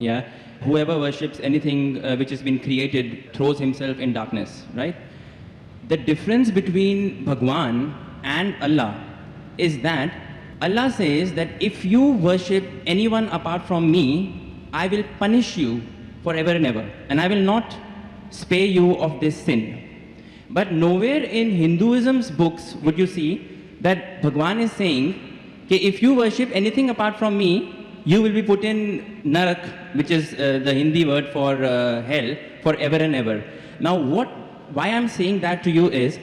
Yeah, whoever worships anything which has been created throws himself in darkness, right? The difference between Bhagwan and Allah is that Allah says that if you worship anyone apart from me, I will punish you forever and ever, and I will not spare you of this sin. But nowhere in Hinduism's books would you see that Bhagwan is saying, okay, if you worship anything apart from me, you will be put in Narak, which is the Hindi word for hell, forever and ever. Now, why I'm saying that to you is,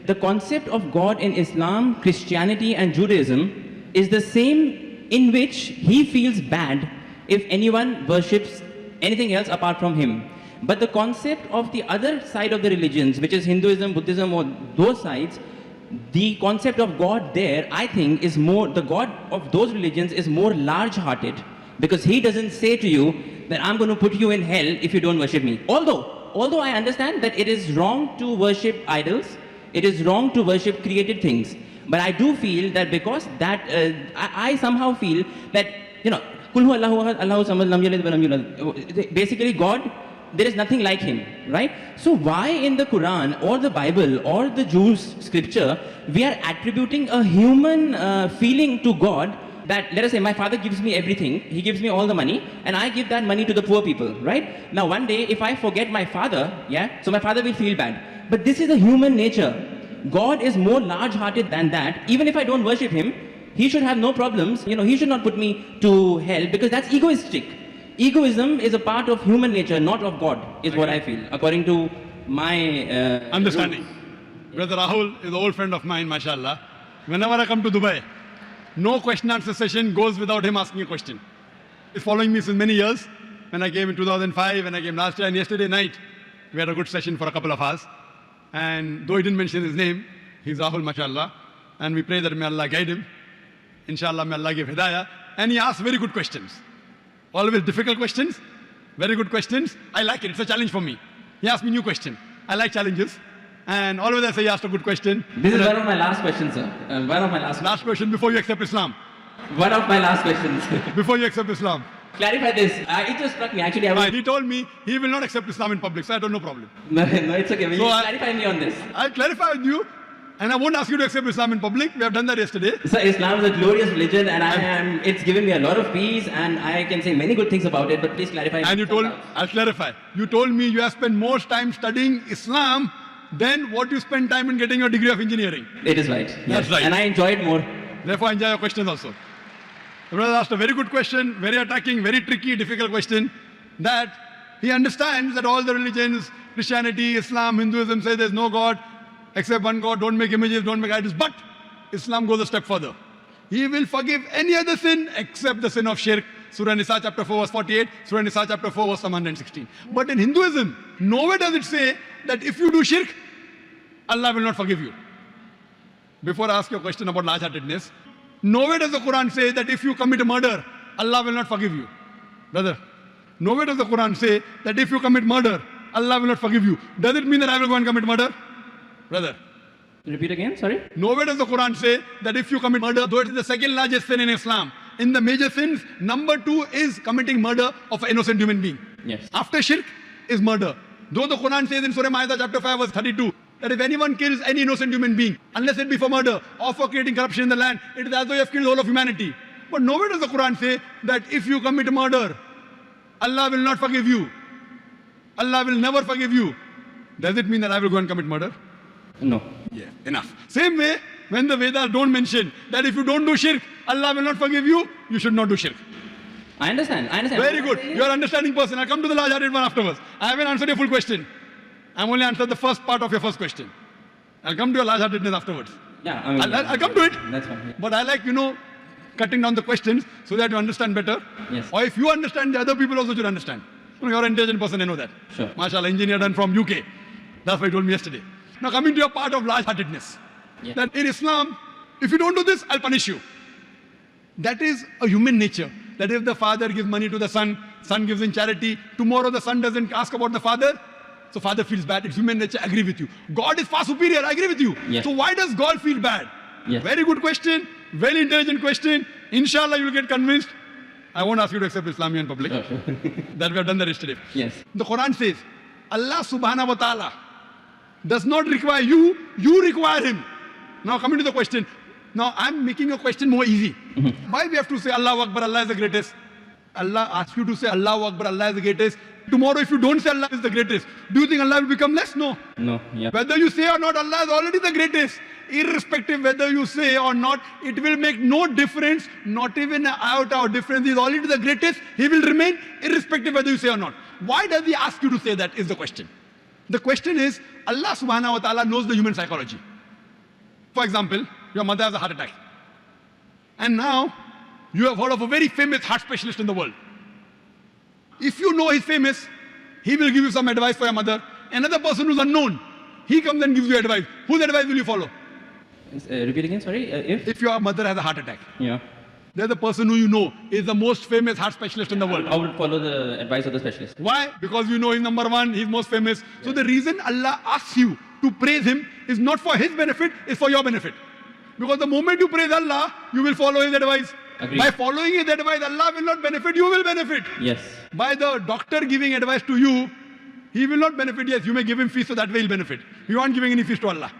the concept of God in Islam, Christianity and Judaism is the same, in which he feels bad if anyone worships anything else apart from him. But the concept of the other side of the religions, which is Hinduism, Buddhism, or those sides, the concept of God there, I think, is more, the God of those religions is more large-hearted, because he doesn't say to you that I'm going to put you in hell if you don't worship me. Although I understand that it is wrong to worship idols, it is wrong to worship created things, but I do feel that because that, I somehow feel that, you know, Kul hu Allahu ahad, Allahu samad, lam yalid wa lam yulad. Basically, God, there is nothing like him, right? So why in the Quran or the Bible or the Jews' scripture we are attributing a human feeling to God, that, let us say, my father gives me everything, he gives me all the money, and I give that money to the poor people, right? Now one day, if I forget my father, yeah, so my father will feel bad. But this is a human nature. God is more large-hearted than that. Even if I don't worship him, he should have no problems. You know, he should not put me to hell, because that's egoistic. Egoism is a part of human nature, not of God, is what I feel, according to my understanding. Brother Rahul is an old friend of mine, mashallah. Whenever I come to Dubai, no question answer session goes without him asking a question. He's following me since many years. When I came in 2005, when I came last year, and yesterday night, we had a good session for a couple of hours. And though he didn't mention his name, he's Rahul, mashallah. And we pray that may Allah guide him. Inshallah, may Allah give hidayah. And he asked very good questions. Always difficult questions, very good questions. I like it, it's a challenge for me. He asked me new question. I like challenges. And always I say he asked a good question. This is one of my last questions, sir. One of my last question before you accept Islam. One of my last questions. Before you accept Islam. Clarify this. It just struck me. Actually, he told me he will not accept Islam in public, so I don't know problem. No, it's okay. Will you clarify me on this? I'll clarify with you. And I won't ask you to accept Islam in public. We have done that yesterday. So Islam is a glorious religion, and it's given me a lot of peace, and I can say many good things about it, but please clarify. And you told, I'll clarify. You told me you have spent more time studying Islam than what you spend time in getting your degree of engineering. It is right. Yes. That's right. And I enjoyed more. Therefore, I enjoy your questions also. The brother asked a very good question, very attacking, very tricky, difficult question, that he understands that all the religions, Christianity, Islam, Hinduism, say there's no God, except one God, don't make images, don't make idols. But Islam goes a step further. He will forgive any other sin except the sin of shirk. Surah Nisa chapter 4 verse 48, Surah Nisa chapter 4 verse 116. But in Hinduism, nowhere does it say that if you do shirk, Allah will not forgive you. Before I ask you a question about large-heartedness, nowhere does the Quran say that if you commit a murder, Allah will not forgive you. Brother, nowhere does the Quran say that if you commit murder, Allah will not forgive you. Does it mean that I will go and commit murder? Brother. Repeat again, sorry? Nowhere does the Quran say that if you commit murder, though it is the second largest sin in Islam, in the major sins, number 2 is committing murder of an innocent human being. Yes. After shirk is murder. Though the Quran says in Surah Ma'idah chapter 5 verse 32, that if anyone kills any innocent human being, unless it be for murder or for creating corruption in the land, it is as though you have killed the whole of humanity. But nowhere does the Quran say that if you commit murder, Allah will not forgive you. Allah will never forgive you. Does it mean that I will go and commit murder? No. Yeah, enough. Same way, when the Vedas don't mention that if you don't do shirk, Allah will not forgive you, you should not do shirk. I understand. Very good. You are an understanding person. I'll come to the large-hearted one afterwards. I haven't answered your full question. I've only answered the first part of your first question. I'll come to your large-heartedness afterwards. Yeah, I mean, I'll come to it. That's fine. Yeah. But I like, cutting down the questions so that you understand better. Yes. Or if you understand, the other people also should understand. You're an intelligent person, I know that. Sure. MashaAllah, engineer done from UK. That's what he told me yesterday. Now coming to your part of large-heartedness. Yeah. That in Islam, if you don't do this, I'll punish you. That is a human nature. That if the father gives money to the son, son gives in charity, tomorrow the son doesn't ask about the father, so father feels bad. It's human nature, I agree with you. God is far superior, I agree with you. Yes. So why does God feel bad? Yes. Very good question, very intelligent question. Inshallah, you will get convinced. I won't ask you to accept Islam in public. Sure, sure. That we have done that yesterday. Yes. The Quran says, Allah subhanahu wa ta'ala does not require you, you require him. Now coming to the question. Now I'm making your question more easy. Why we have to say Allahu Akbar, Allah is the greatest? Allah asks you to say Allahu Akbar, Allah is the greatest. Tomorrow if you don't say Allah is the greatest, do you think Allah will become less? No. No, yeah. Whether you say or not, Allah is already the greatest. Irrespective whether you say or not, it will make no difference, not even an iota of difference. He is already the greatest. He will remain irrespective whether you say or not. Why does he ask you to say that is the question. The question is, Allah subhanahu wa ta'ala knows the human psychology. For example, your mother has a heart attack. And now, you have heard of a very famous heart specialist in the world. If you know he's famous, he will give you some advice for your mother. Another person who's unknown, he comes and gives you advice. Whose advice will you follow? Repeat again, sorry. If your mother has a heart attack, Yeah. there's the person who you know is the most famous heart specialist in the world. I would follow the advice of the specialist. Why? Because you know he's number one, he's most famous. So the reason Allah asks you to praise him is not for his benefit, it's for your benefit. Because the moment you praise Allah, you will follow his advice. Agreed. By following his advice, Allah will not benefit, you will benefit. Yes. By the doctor giving advice to you, he will not benefit. Yes, you may give him fees so that way he'll benefit. You aren't giving any fees to Allah.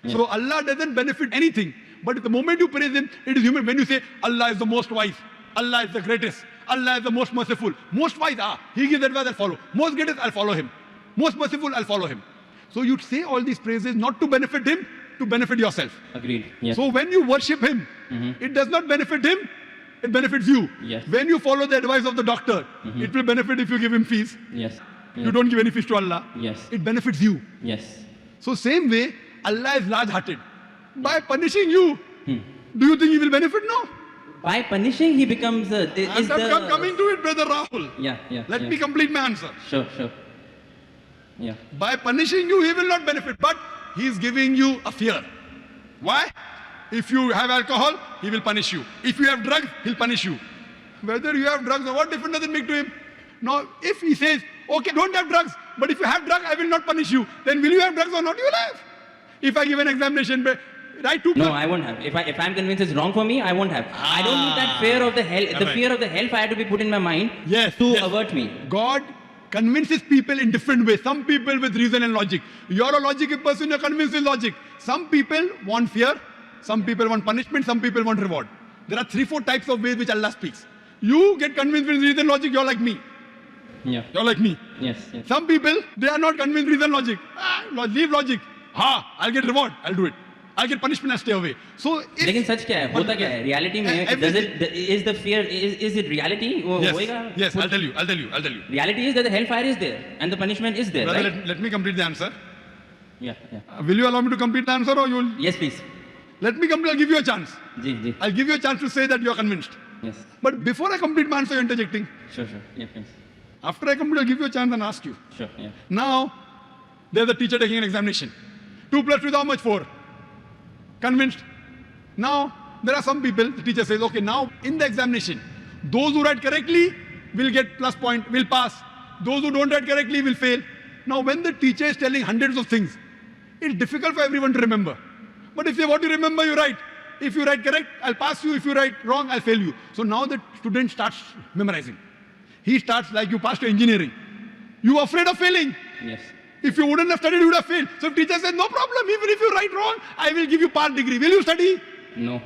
So Allah doesn't benefit anything. But the moment you praise him, it is human. When you say Allah is the most wise, Allah is the greatest, Allah is the most merciful. Most wise, he gives advice, I'll follow. Most greatest, I'll follow him. Most merciful, I'll follow him. So you say all these praises not to benefit him, to benefit yourself. Agreed. Yes. So when you worship him, it does not benefit him, it benefits you. Yes. When you follow the advice of the doctor, it will benefit if you give him fees. Yes. You don't give any fees to Allah. Yes. It benefits you. Yes. So same way, Allah is large-hearted. By punishing you, do you think he will benefit? No. By punishing, he becomes I'm coming to it, brother Rahul. Yeah, yeah. Let yeah. me complete my answer. Sure, sure. Yeah. By punishing you, he will not benefit, but he is giving you a fear. Why? If you have alcohol, he will punish you. If you have drugs, he'll punish you. Whether you have drugs or what difference does it make to him? Now, if he says, okay, don't have drugs, but if you have drugs, I will not punish you, then will you have drugs or not? You will have. If I give an examination, write 2 No, I won't have. If I'm convinced it's wrong for me, I won't have. I don't need that fear of the hell. The fear of the hellfire to be put in my mind to avert me. God convinces people in different ways. Some people with reason and logic. You're a logical person, you're convinced with logic. Some people want fear, some people want punishment, some people want reward. There are 3-4 types of ways which Allah speaks. You get convinced with reason and logic, you're like me. Yeah. You're like me. Yes. Yes. Some people, they are not convinced with reason and logic. Leave logic. I'll get reward, I'll do it. I'll get punishment, I'll stay away. So if, लेकिन सच क्या है होता क्या है reality में is the fear is it reality yes I'll tell you reality is that the hellfire is there and the punishment is there. Brother, right? let me complete the answer. Yeah. Will you allow me to complete the answer or you will? Yes, please. Let me complete, I'll give you a chance. Ji. I'll give you a chance to say that you're convinced. Yes. But before I complete my answer, you're interjecting. Sure. Yeah, please. After I complete, I'll give you a chance and ask you. Sure. Yeah. Now, there's a teacher taking an examination. 2 plus 2 is how much? 4. Convinced? Now, there are some people, the teacher says, okay, now in the examination, those who write correctly will get plus point, will pass. Those who don't write correctly will fail. Now, when the teacher is telling hundreds of things, it's difficult for everyone to remember. But if you what you remember, you write. If you write correct, I'll pass you. If you write wrong, I'll fail you. So now the student starts memorizing. He starts like you passed to engineering. You are afraid of failing. Yes. If you wouldn't have studied, you would have failed. So if teacher says, no problem, even if you write wrong, I will give you part degree. Will you study? No.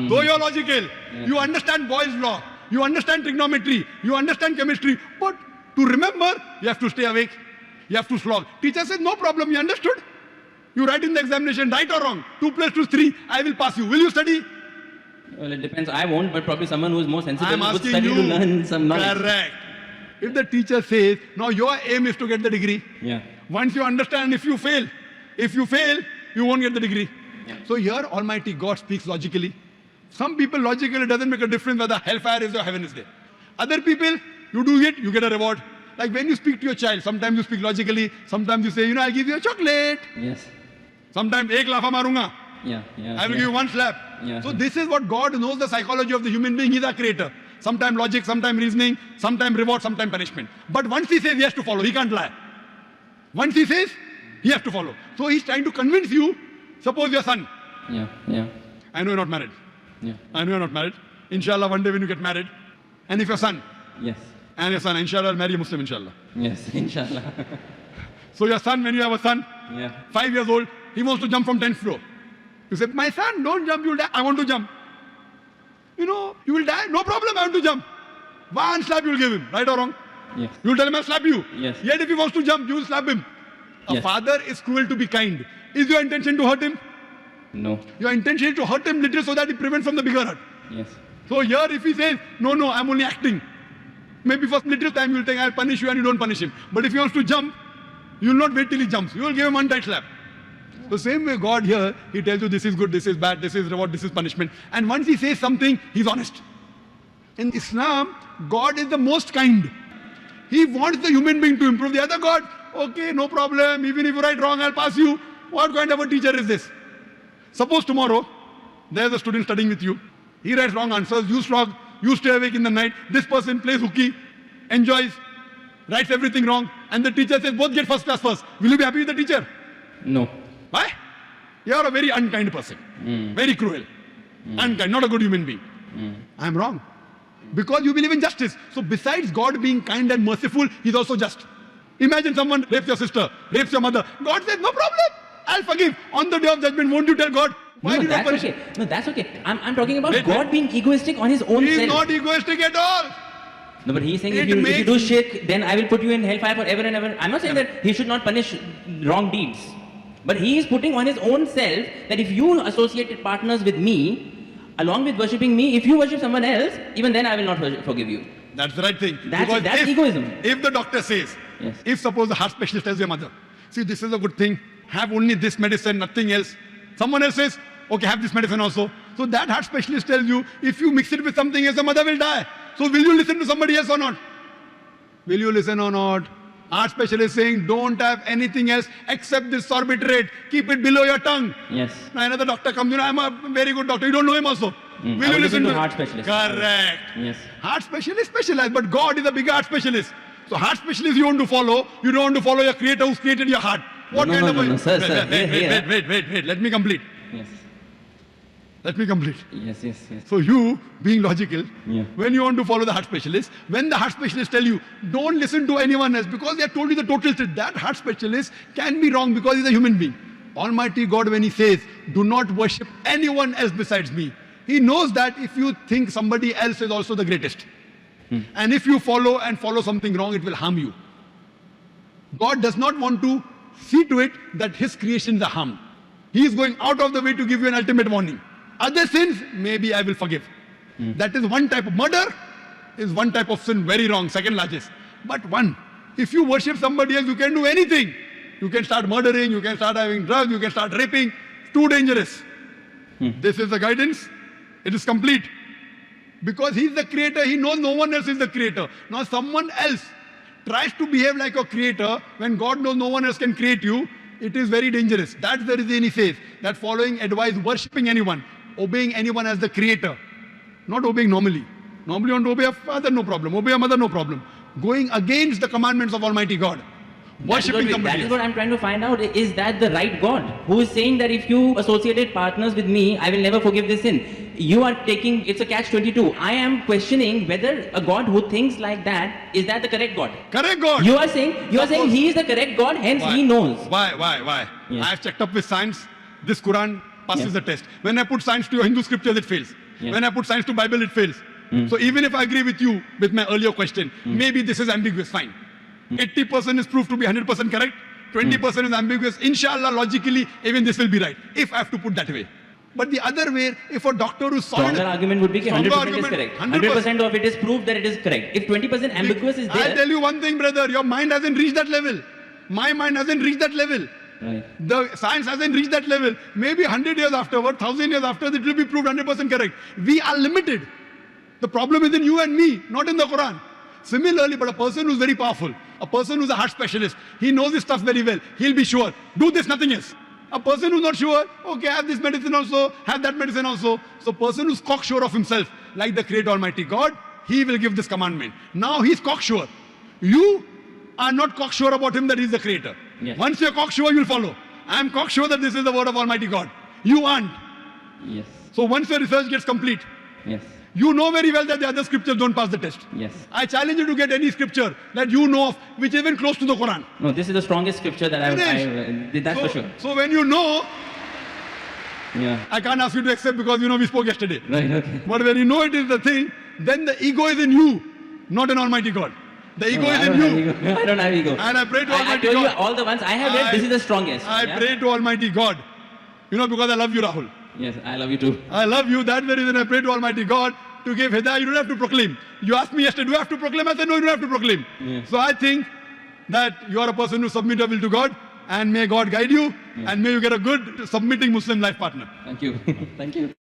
Though you're logical, you understand Boyle's law, you understand trigonometry, you understand chemistry, but to remember, you have to stay awake, you have to slog. Teacher says, no problem, you understood? You write in the examination, right or wrong, 2 plus 2 is 3, I will pass you. Will you study? Well, it depends. I won't, but probably someone who is more sensible I'm would asking study you. to learn some knowledge. Correct. If the teacher says, now your aim is to get the degree. Yeah. Once you understand, if you fail, you won't get the degree. Yeah. So here Almighty God speaks logically. Some people logically it doesn't make a difference whether hellfire is or heaven is there. Other people, you do it, you get a reward. Like when you speak to your child, sometimes you speak logically, sometimes you say, I'll give you a chocolate. Yes. Sometimes, ek lafa marunga. Yeah. I will give you 1 slap. Yeah. So this is what God knows the psychology of the human being. He's our creator. Sometimes logic, sometimes reasoning, sometimes reward, sometimes punishment. But once he says he has to follow, he can't lie. Once he says, he has to follow. So he's trying to convince you, suppose your son. Yeah. I know you're not married. Yeah. I know you're not married. Inshallah, one day when you get married. And if your son, Yes. and your son, inshallah, will marry a Muslim, inshallah. Yes, inshallah. So your son, when you have a son, Yeah. 5 years old, he wants to jump from 10th floor. You say, my son, don't jump, you'll die. I want to jump. You know, you will die. No problem, I want to jump. One slap you'll give him, right or wrong? Yes. You'll tell him, I'll slap you. Yes. Yet if he wants to jump, you will slap him. A Yes. father is cruel to be kind. Is your intention to hurt him? No. Your intention is to hurt him little so that he prevents from the bigger hurt. Yes. So here if he says, no, I'm only acting. Maybe for little time you'll think, I'll punish you and you don't punish him. But if he wants to jump, you'll not wait till he jumps. You will give him one tight slap. The same way God here, he tells you this is good, this is bad, this is reward, this is punishment. And once he says something, he's honest. In Islam, God is the most kind. He wants the human being to improve. The other God, okay, no problem. Even if you write wrong, I'll pass you. What kind of a teacher is this? Suppose tomorrow, there's a student studying with you. He writes wrong answers. You slog. You stay awake in the night. This person plays hooky, enjoys, writes everything wrong. And the teacher says, both get first class first. Will you be happy with the teacher? No. Why? You are a very unkind person. Very cruel. Unkind, not a good human being. I am wrong. Because you believe in justice. So besides God being kind and merciful, he's also just. Imagine someone rapes your sister, rapes your mother. God says, no problem. I'll forgive. On the day of judgment, won't you tell God? Why No, did you that's punish okay. No, that's okay. I'm talking about Wait, God being egoistic on his own He is self. not egoistic at all. No, but he's saying It if you makes- do shirk, then I will put you in hellfire forever and ever. I'm not saying that he should not punish wrong deeds. But he is putting on his own self that if you associated partners with me, along with worshipping me, if you worship someone else, even then I will not forgive you. That's the right thing. That's Because egoism. If the doctor says, Yes. if suppose the heart specialist tells your mother, see, this is a good thing, have only this medicine, nothing else. Someone else says, okay, have this medicine also. So that heart specialist tells you, if you mix it with something else, the mother will die. So will you listen to somebody else or not? Will you listen or not? Heart specialist saying, don't have anything else except this sorbitrate. Keep it below your tongue. Yes. Now another doctor comes, I'm a very good doctor. You don't know him also. I will listen to heart specialist. Correct. Yes. Heart specialist specialized, but God is a bigger heart specialist. So heart specialist you want to follow. You don't want to follow your creator who's created your heart. What No, kind no, of no, a... no, sir, wait, sir, wait. Let me complete. Yes. Let me complete. Yes. So you, being logical, Yeah. when you want to follow the heart specialist, when the heart specialist tell you, don't listen to anyone else because they have told you the total truth, that heart specialist can be wrong because he's a human being. Almighty God, when he says, do not worship anyone else besides me, he knows that if you think somebody else is also the greatest, and if you follow something wrong, it will harm you. God does not want to see to it that his creations are harmed. He is going out of the way to give you an ultimate warning. Other sins, maybe I will forgive. That is one type of murder, is one type of sin, very wrong, second largest. But one, if you worship somebody else, you can do anything. You can start murdering, you can start having drugs, you can start raping. Too dangerous. This is the guidance. It is complete. Because he is the creator, he knows no one else is the creator. Now someone else tries to behave like a creator when God knows no one else can create you. It is very dangerous. That's the reason he says that following advice, worshipping anyone, obeying anyone as the creator, not obeying normally. Normally you want to obey a father, no problem. Obey a mother, no problem. Going against the commandments of Almighty God. Worshipping somebody That is else. what I'm trying to find out. Is that the right God? Who is saying that if you associated partners with me, I will never forgive this sin? You are taking, it's a catch-22. I am questioning whether a God who thinks like that, is that the correct God? Correct God. You are saying he is the correct God, hence Why? he knows. Why? Yes. I have checked up with science. This Quran passes Yes. the test. When I put science to your Hindu scriptures, it fails. Yes. When I put science to Bible, it fails. So even if I agree with you with my earlier question, maybe this is ambiguous, fine. 80% is proved to be 100% correct. 20% is ambiguous. Inshallah, logically, even this will be right. If I have to put that way. But the other way, if a doctor who solid... Stronger argument would be that 100% is argument, correct. 100%. 100% of it is proved that it is correct. If 20% ambiguous is I'll there... tell you one thing, brother. Your mind hasn't reached that level. My mind hasn't reached that level. Right. The science hasn't reached that level. Maybe 100 years afterward, 1,000 years after, it will be proved 100% correct. We are limited. The problem is in you and me, not in the Quran. Similarly, but a person who's very powerful, a person who's a heart specialist, he knows his stuff very well. He'll be sure. Do this, nothing else. A person who's not sure, okay, have this medicine also, have that medicine also. So person who's cocksure of himself, like the Creator Almighty God, he will give this commandment. Now he's cocksure. You are not cocksure about him that he's the Creator. Yes. Once you're cocksure, you'll follow. I am cocksure that this is the word of Almighty God. You aren't. Yes. So once your research gets complete, Yes. You know very well that the other scriptures don't pass the test. Yes. I challenge you to get any scripture that you know of which is even close to the Quran. No, this is the strongest scripture that that's so, for sure. So when you know, Yeah. I can't ask you to accept because you know we spoke yesterday. Right, okay. But when you know it is the thing, then the ego is in you, not in Almighty God. The ego is in you. I don't have ego. And I pray to I Almighty told you God. all the ones I have read, this is the strongest. I pray to Almighty God. You know, because I love you, Rahul. Yes, I love you too. I love you. That's the reason I pray to Almighty God to give hidayah. You don't have to proclaim. You asked me yesterday, do I have to proclaim? I said, no, you don't have to proclaim. Yes. So I think that you are a person who submit your will to God, and may God guide you, and may you get a good submitting Muslim life partner. Thank you. Thank you.